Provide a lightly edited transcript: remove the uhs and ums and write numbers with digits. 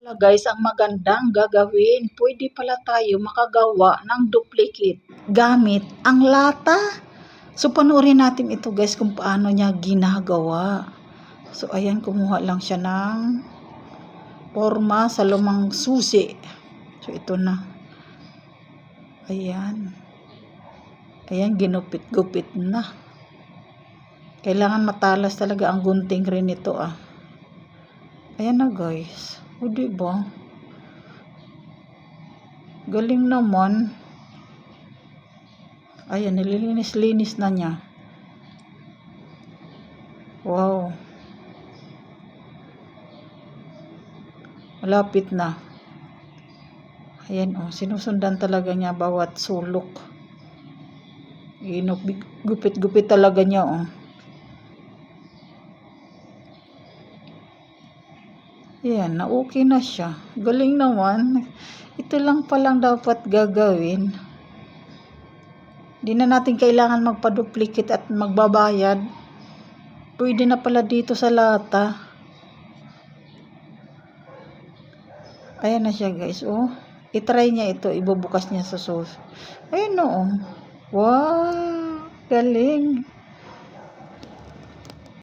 Guys, ang magandang gagawin, pwede pala tayo makagawa ng duplicate gamit ang lata. So, panoorin natin ito guys kung paano niya ginagawa. So, ayan, kumuha lang siya ng forma sa lumang susi. So, ito na. Ayan. Ayan, ginupit-gupit na. Kailangan matalas talaga ang gunting rin ito Ayan na guys. O diba? Galing naman. Ayan, nililinis-linis na niya. Wow. Malapit na. Ayan sinusundan talaga niya bawat sulok. Gupit-gupit talaga niya Ayan, na-okay na siya. Galing naman. Ito lang palang dapat gagawin. Di na natin kailangan magpa-duplicate at magbabayad. Pwede na pala dito sa lata. Ayan na siya guys, I-try niya ito, ibubukas niya sa sauce. Ayun Wow, galing.